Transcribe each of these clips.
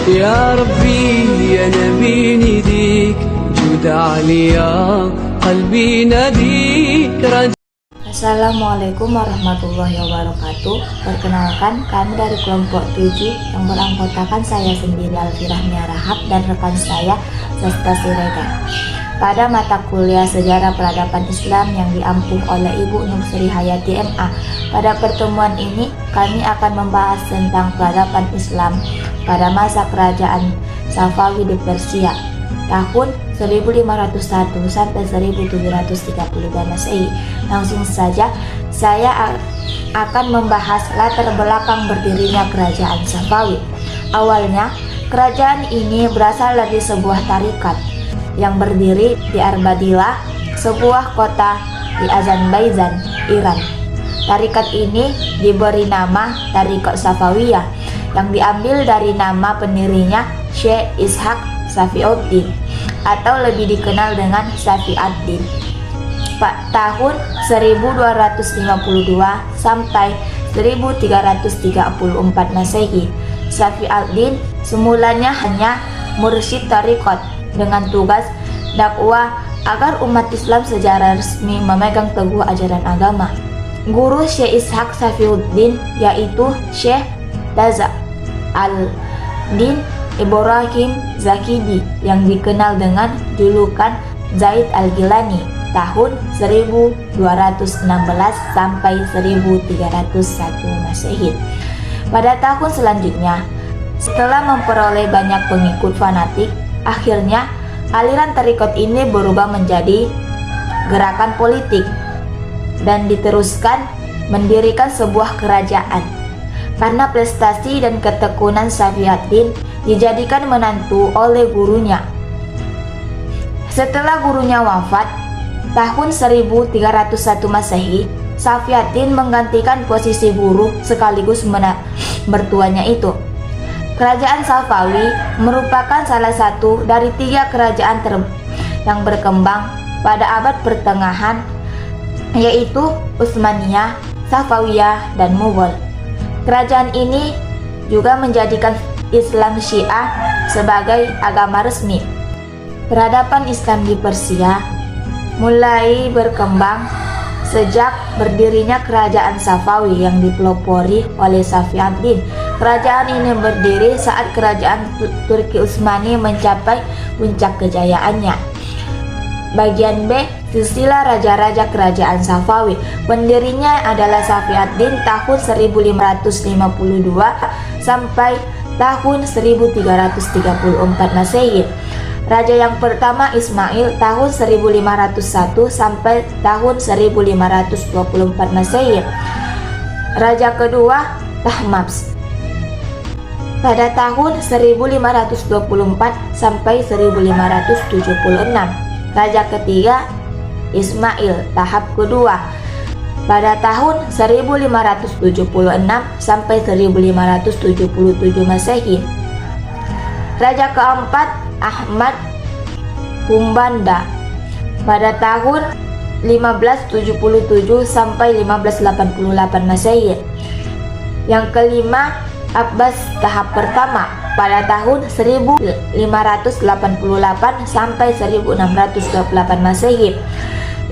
يا ربي يا نبي نديك جود عليا قلبي ناديك Assalamualaikum warahmatullahi wabarakatuh. Perkenalkan, kami dari kelompok 7 yang beranggotakan saya sendiri Alfirah Rahab dan rekan saya Sasta Siregar. Pada mata kuliah Sejarah Peradaban Islam yang diampu oleh Ibu Nur Sri Hayati MA, pada pertemuan ini kami akan membahas tentang peradaban Islam pada masa kerajaan Safawi di Persia tahun 1501 sampai 1732 Masehi. Langsung saja saya akan membahas latar belakang berdirinya kerajaan Safawi. Awalnya, kerajaan ini berasal dari sebuah tarikat yang berdiri di Arbadila, sebuah kota di Azerbaijan, Iran. Tarikat ini diberi nama Tarikat Safawiyah yang diambil dari nama pendirinya Syekh Ishaq Safiuddin atau lebih dikenal dengan Safi ad-Din. Tahun 1252 sampai 1334 Masehi. Safi ad-Din semulanya hanya mursyid tarikat dengan tugas dakwah agar umat Islam secara resmi memegang teguh ajaran agama. Guru Syekh Ishaq Safiuddin yaitu Syekh Taza al-Din Ibrahim Zakidi yang dikenal dengan julukan Zaid al-Gilani tahun 1216 sampai 1301 Masehi. Pada tahun selanjutnya, setelah memperoleh banyak pengikut fanatik, akhirnya aliran tarikat ini berubah menjadi gerakan politik dan diteruskan mendirikan sebuah kerajaan. Karena prestasi dan ketekunan Safi ad-Din dijadikan menantu oleh gurunya. Setelah gurunya wafat, tahun 1301 Masehi, Safi ad-Din menggantikan posisi guru sekaligus mertuanya itu. Kerajaan Safawi merupakan salah satu dari 3 kerajaan yang berkembang pada abad pertengahan, yaitu Utsmaniyah, Safawiyah, dan Mughal. Kerajaan ini juga menjadikan Islam Syiah sebagai agama resmi. Peradaban Islam di Persia mulai berkembang sejak berdirinya kerajaan Safawi yang dipelopori oleh Safi ad-Din. Kerajaan ini berdiri saat kerajaan Turki Utsmani mencapai puncak kejayaannya. Bagian B, silsilah raja-raja kerajaan Safawi. Pendirinya adalah Safi ad-Din tahun 1552 sampai tahun 1334 Masehi. Raja yang pertama Ismail tahun 1501 sampai tahun 1524 Masehi. Raja kedua Tahmasp pada tahun 1524 sampai 1576. Raja ketiga Ismail tahap kedua pada tahun 1576 sampai 1577 Masehi. Raja keempat Ahmad Humbanda pada tahun 1577 sampai 1588 Masehi. Yang kelima Abbas tahap pertama pada tahun 1588 sampai 1628 Masehi.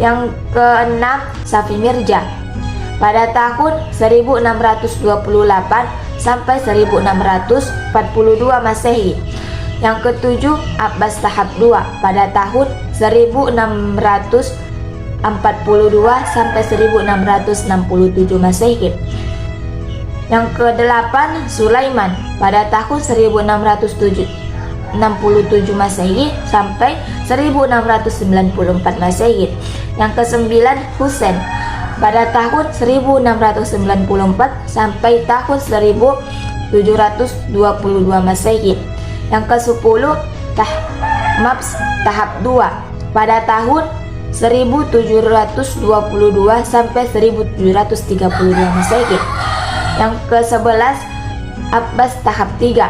Yang keenam Safi Mirza pada tahun 1628 sampai 1642 Masehi. Yang ketujuh Abbas tahap 2 pada tahun 1642 sampai 1667 Masehi. Yang kedelapan Sulaiman pada tahun 1667 Masehi sampai 1694 Masehi. Yang kesembilan Husain pada tahun 1694 sampai tahun 1722 Masehi. Yang ke-10 Tahmasp tahap 2 pada tahun 1722 sampai 1732 Masehi. Yang ke-11 Abbas tahap 3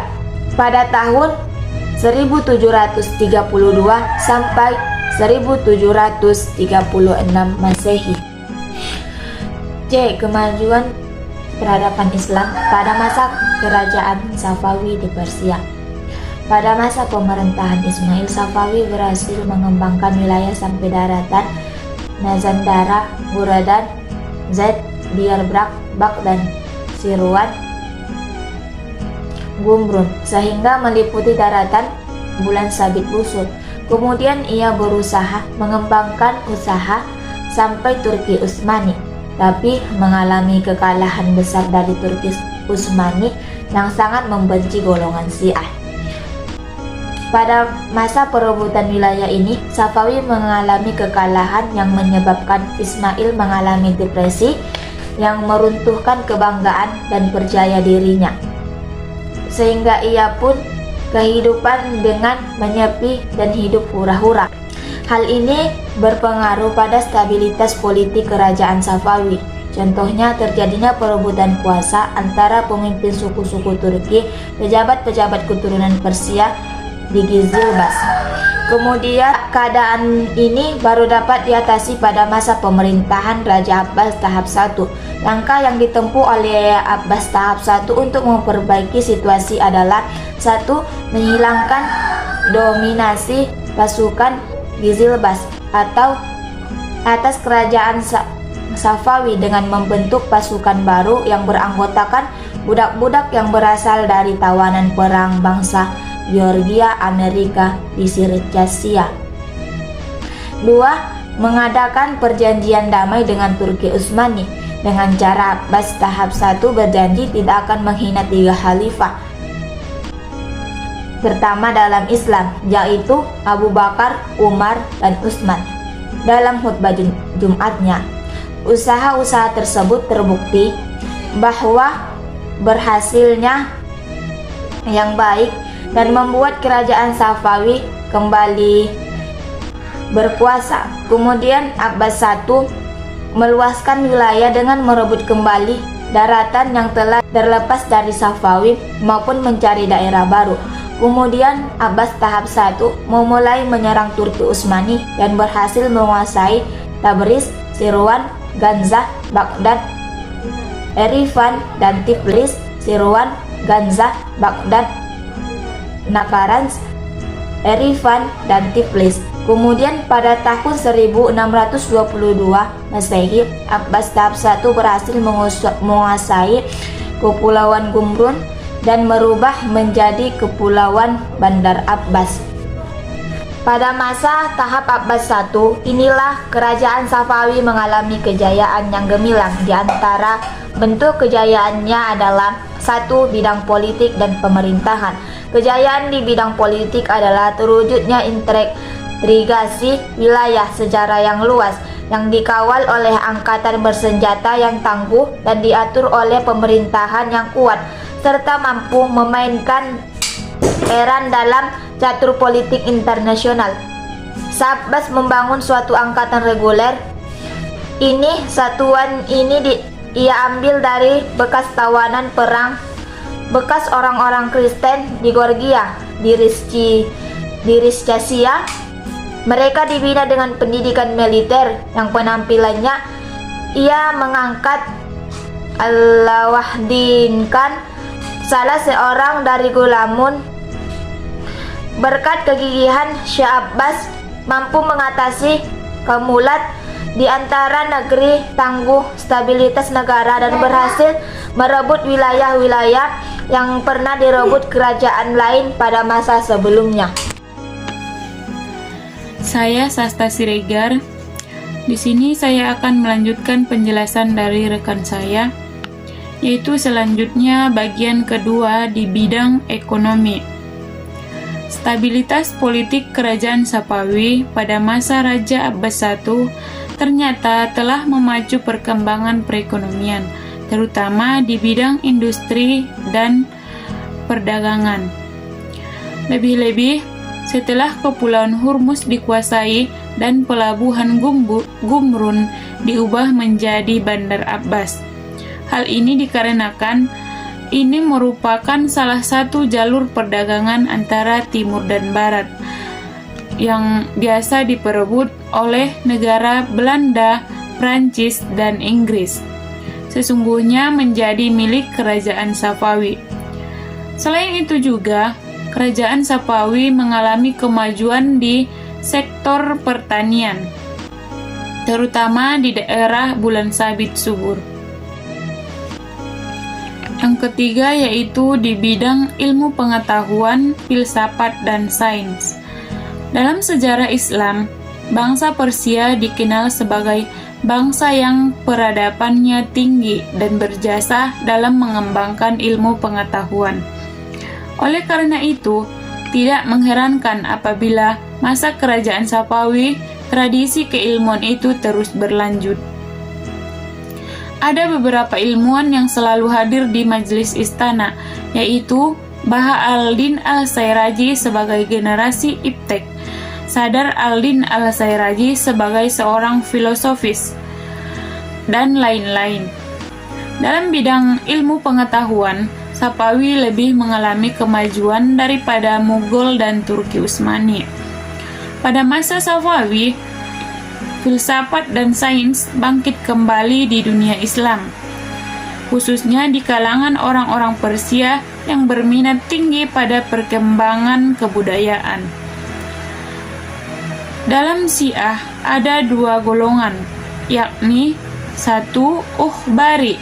pada tahun 1732 sampai 1736 Masehi. C. Kemajuan peradaban Islam pada masa kerajaan Safawi di Persia. Pada masa pemerintahan Ismail, Safawi berhasil mengembangkan wilayah sampai daratan Mazandara, Buradan, Zaid, Diyarbakir, dan Sirwan, Gumrun, sehingga meliputi daratan Bulan Sabit Busur. Kemudian ia berusaha mengembangkan usaha sampai Turki Utsmani, tapi mengalami kekalahan besar dari Turki Utsmani yang sangat membenci golongan Syiah. Pada masa perebutan wilayah ini, Safawi mengalami kekalahan yang menyebabkan Ismail mengalami depresi yang meruntuhkan kebanggaan dan percaya dirinya, sehingga ia pun kehidupan dengan menyepi dan hidup hura-hura. Hal ini berpengaruh pada stabilitas politik kerajaan Safawi. Contohnya terjadinya perebutan kuasa antara pemimpin suku-suku Turki, pejabat-pejabat keturunan Persia di Gizilbas. Kemudian keadaan ini baru dapat diatasi pada masa pemerintahan Raja Abbas tahap 1. Langkah yang ditempuh oleh Abbas tahap 1 untuk memperbaiki situasi adalah: 1. Menghilangkan dominasi pasukan Gizilbas atau atas kerajaan Safawi dengan membentuk pasukan baru yang beranggotakan budak-budak yang berasal dari tawanan perang bangsa Georgia Amerika di Sirkasia. 2. Mengadakan perjanjian damai dengan Turki Utsmani. Dengan cara Abbas tahap 1 berjanji tidak akan menghina 3 khalifah pertama dalam Islam, yaitu Abu Bakar, Umar, dan Utsman. Dalam khutbah Jumatnya, usaha-usaha tersebut terbukti bahwa berhasilnya yang baik dan membuat kerajaan Safawi kembali berkuasa. Kemudian Abbas I meluaskan wilayah dengan merebut kembali daratan yang telah terlepas dari Safawi maupun mencari daerah baru. Kemudian Abbas tahap 1 memulai menyerang Turki Utsmani dan berhasil menguasai Tabriz, Sirwan, Ganzah, Baghdad, Erivan, dan Tiflis. Sirwan, Ganzah, Baghdad, Nakarans, Erivan, dan Tiflis. Kemudian pada tahun 1622 Masehi, Abbas tahap 1 berhasil menguasai Kepulauan Gumrun dan merubah menjadi Kepulauan Bandar Abbas. Pada masa tahap Abbas I, inilah kerajaan Safawi mengalami kejayaan yang gemilang. Di antara bentuk kejayaannya adalah: 1. Bidang politik dan pemerintahan. Kejayaan di bidang politik adalah terwujudnya integrasi wilayah secara yang luas yang dikawal oleh angkatan bersenjata yang tangguh dan diatur oleh pemerintahan yang kuat, serta mampu memainkan peran dalam catur politik internasional. Abbas membangun suatu angkatan reguler. Satuan ini ia ambil dari bekas tawanan perang bekas orang-orang Kristen di Georgia, di Rizkasia. Mereka dibina dengan pendidikan militer yang penampilannya ia mengangkat Alawaddin Khan, salah seorang dari Gulamun. Berkat kegigihan Syah Abbas mampu mengatasi kemulat di antara negeri, tangguh stabilitas negara, dan berhasil merebut wilayah-wilayah yang pernah direbut kerajaan lain pada masa sebelumnya. Saya Sasta Siregar. Di sini saya akan melanjutkan penjelasan dari rekan saya, yaitu selanjutnya bagian kedua di bidang ekonomi. Stabilitas politik kerajaan Safawi pada masa Raja Abbas I ternyata telah memacu perkembangan perekonomian, terutama di bidang industri dan perdagangan. Lebih-lebih setelah Kepulauan Hormuz dikuasai dan pelabuhan Gumrun diubah menjadi Bandar Abbas. Hal ini dikarenakan ini merupakan salah satu jalur perdagangan antara timur dan barat yang biasa diperebut oleh negara Belanda, Prancis, dan Inggris. Sesungguhnya menjadi milik kerajaan Safawi. Selain itu juga, kerajaan Safawi mengalami kemajuan di sektor pertanian, terutama di daerah bulan sabit subur. Yang ketiga yaitu di bidang ilmu pengetahuan, filsafat, dan sains. Dalam sejarah Islam, bangsa Persia dikenal sebagai bangsa yang peradabannya tinggi dan berjasa dalam mengembangkan ilmu pengetahuan. Oleh karena itu, tidak mengherankan apabila masa kerajaan Safawi, tradisi keilmuan itu terus berlanjut. Ada beberapa ilmuwan yang selalu hadir di majelis istana, yaitu Baha al-Din al-Sairaji sebagai generasi iptek, Sadar al-Din al-Sairaji sebagai seorang filosofis, dan lain-lain. Dalam bidang ilmu pengetahuan, Safawi lebih mengalami kemajuan daripada Mughal dan Turki Utsmani. Pada masa Safawi, filsafat dan sains bangkit kembali di dunia Islam, khususnya di kalangan orang-orang Persia yang berminat tinggi pada perkembangan kebudayaan. Dalam Syiah ada dua golongan, yakni satu, Uhbari,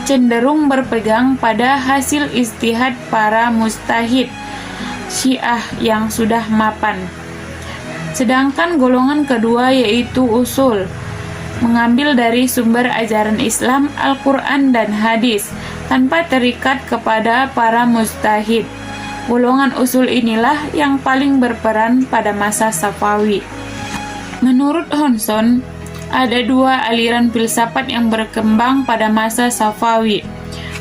cenderung berpegang pada hasil ijtihad para mujtahid Syiah yang sudah mapan. Sedangkan golongan kedua yaitu Usul, mengambil dari sumber ajaran Islam, Al-Quran, dan hadis, tanpa terikat kepada para mujtahid. Golongan Usul inilah yang paling berperan pada masa Safawi. Menurut Honson, ada dua aliran filsafat yang berkembang pada masa Safawi,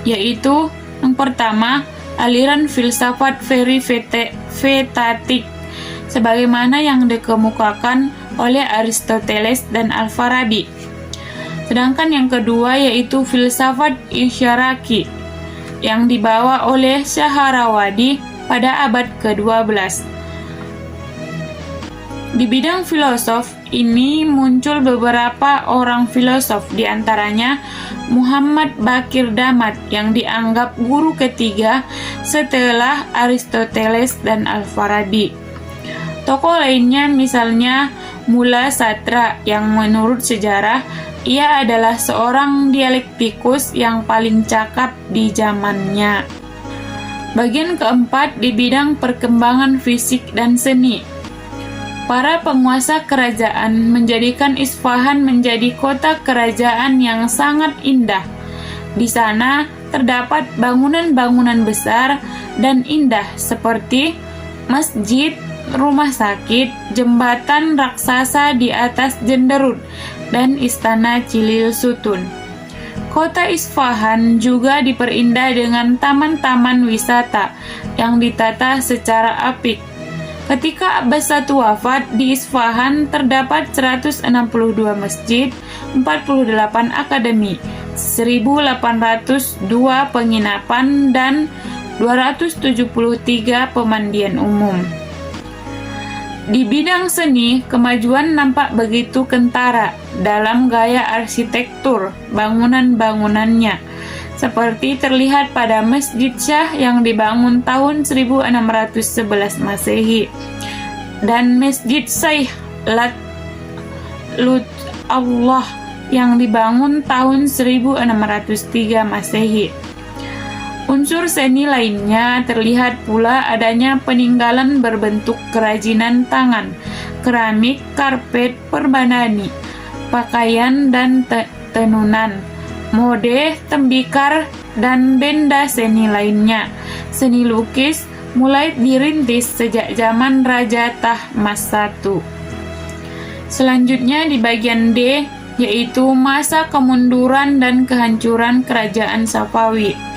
yaitu yang pertama, aliran filsafat veritatik, sebagaimana yang dikemukakan oleh Aristoteles dan Al-Farabi. Sedangkan yang kedua yaitu filsafat isyaraki, yang dibawa oleh Syahrawardi pada abad ke-12. Di bidang filosof ini muncul beberapa orang filosof, diantaranya Muhammad Bakir Damat yang dianggap guru ketiga setelah Aristoteles dan Al-Farabi. Tokoh lainnya misalnya Mula Satra yang menurut sejarah ia adalah seorang dialektikus yang paling cakap di zamannya. Bagian keempat di bidang perkembangan fisik dan seni. Para penguasa kerajaan menjadikan Isfahan menjadi kota kerajaan yang sangat indah. Di sana terdapat bangunan-bangunan besar dan indah seperti masjid, rumah sakit, jembatan raksasa di atas Jenderut, dan istana Cilil Sutun. Kota Isfahan juga diperindah dengan taman-taman wisata yang ditata secara apik. Ketika Abbas I wafat, di Isfahan terdapat 162 masjid, 48 akademi, 1.802 penginapan, dan 273 pemandian umum. Di bidang seni, kemajuan nampak begitu kentara dalam gaya arsitektur bangunan-bangunannya, seperti terlihat pada Masjid Shah yang dibangun tahun 1611 Masehi dan Masjid Syekh Lut Allah yang dibangun tahun 1603 Masehi. Unsur seni lainnya terlihat pula adanya peninggalan berbentuk kerajinan tangan, keramik, karpet, perbanani, pakaian dan tenunan, mode, tembikar, dan benda seni lainnya. Seni lukis mulai dirintis sejak zaman Raja Tahmas I. Selanjutnya di bagian D, yaitu masa kemunduran dan kehancuran kerajaan Safawi.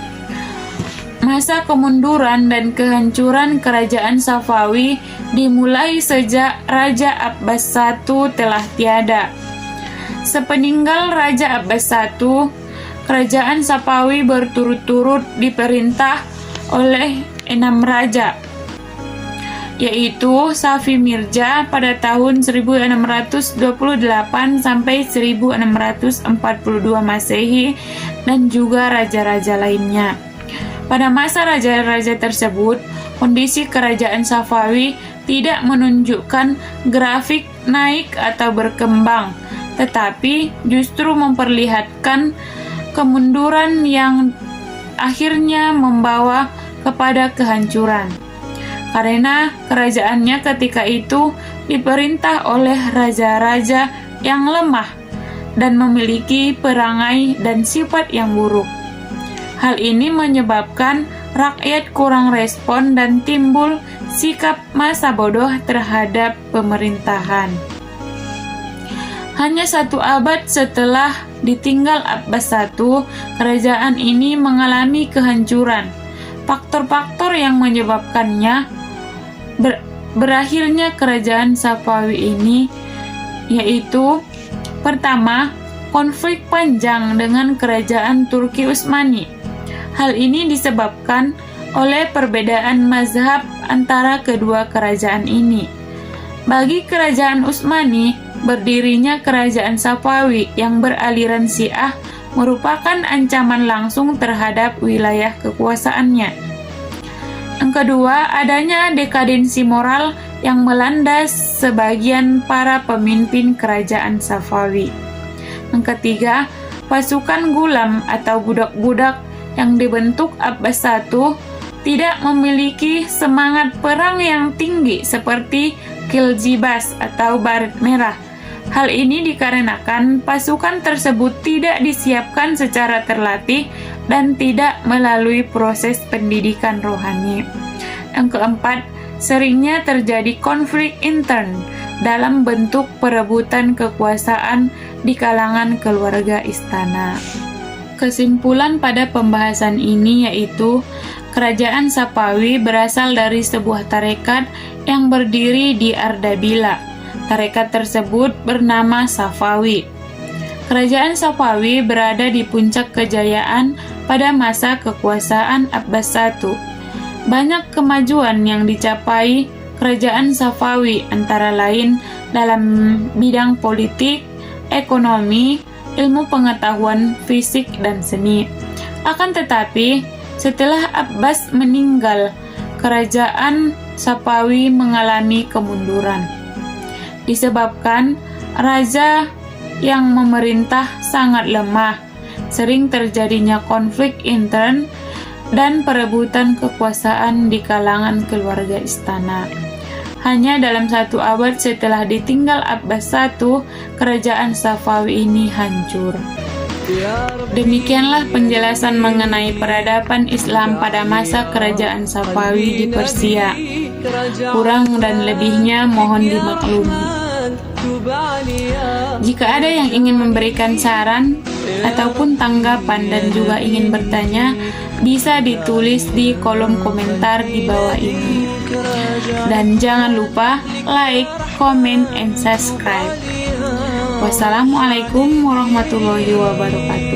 Masa kemunduran dan kehancuran kerajaan Safawi dimulai sejak Raja Abbas I telah tiada. Sepeninggal Raja Abbas I, kerajaan Safawi berturut-turut diperintah oleh 6 raja, yaitu Safi Mirza pada tahun 1628 sampai 1642 Masehi dan juga raja-raja lainnya. Pada masa raja-raja tersebut, kondisi kerajaan Safawi tidak menunjukkan grafik naik atau berkembang, tetapi justru memperlihatkan kemunduran yang akhirnya membawa kepada kehancuran. Karena kerajaannya ketika itu diperintah oleh raja-raja yang lemah dan memiliki perangai dan sifat yang buruk. Hal ini menyebabkan rakyat kurang respon dan timbul sikap masa bodoh terhadap pemerintahan. Hanya 1 abad setelah ditinggal Abbas I, kerajaan ini mengalami kehancuran. Faktor-faktor yang menyebabkannya berakhirnya kerajaan Safawi ini yaitu: pertama, konflik panjang dengan kerajaan Turki Utsmani. Hal ini disebabkan oleh perbedaan mazhab antara kedua kerajaan ini. Bagi kerajaan Utsmani, berdirinya kerajaan Safawi yang beraliran Syiah merupakan ancaman langsung terhadap wilayah kekuasaannya. Yang kedua, adanya dekadensi moral yang melanda sebagian para pemimpin kerajaan Safawi. Yang ketiga, pasukan gulam atau budak-budak yang dibentuk Abbas I tidak memiliki semangat perang yang tinggi seperti Khiljibas atau Baret Merah. Hal ini dikarenakan pasukan tersebut tidak disiapkan secara terlatih dan tidak melalui proses pendidikan rohani. Yang keempat, seringnya terjadi konflik intern dalam bentuk perebutan kekuasaan di kalangan keluarga istana. Kesimpulan pada pembahasan ini yaitu kerajaan Safawi berasal dari sebuah tarekat yang berdiri di Ardabila. Tarekat tersebut bernama Safawi. Kerajaan Safawi berada di puncak kejayaan pada masa kekuasaan Abbas I. Banyak kemajuan yang dicapai kerajaan Safawi antara lain dalam bidang politik, ekonomi, ilmu pengetahuan, fisik, dan seni. Akan tetapi, setelah Abbas meninggal, kerajaan Safawi mengalami kemunduran. Disebabkan raja yang memerintah sangat lemah, sering terjadinya konflik intern dan perebutan kekuasaan di kalangan keluarga istana. Hanya dalam 1 abad setelah ditinggal Abbas I, kerajaan Safawi ini hancur. Demikianlah penjelasan mengenai peradaban Islam pada masa kerajaan Safawi di Persia. Kurang dan lebihnya mohon dimaklumi. Jika ada yang ingin memberikan saran ataupun tanggapan dan juga ingin bertanya, bisa ditulis di kolom komentar di bawah ini. Dan jangan lupa like, comment, and subscribe. Wassalamualaikum warahmatullahi wabarakatuh.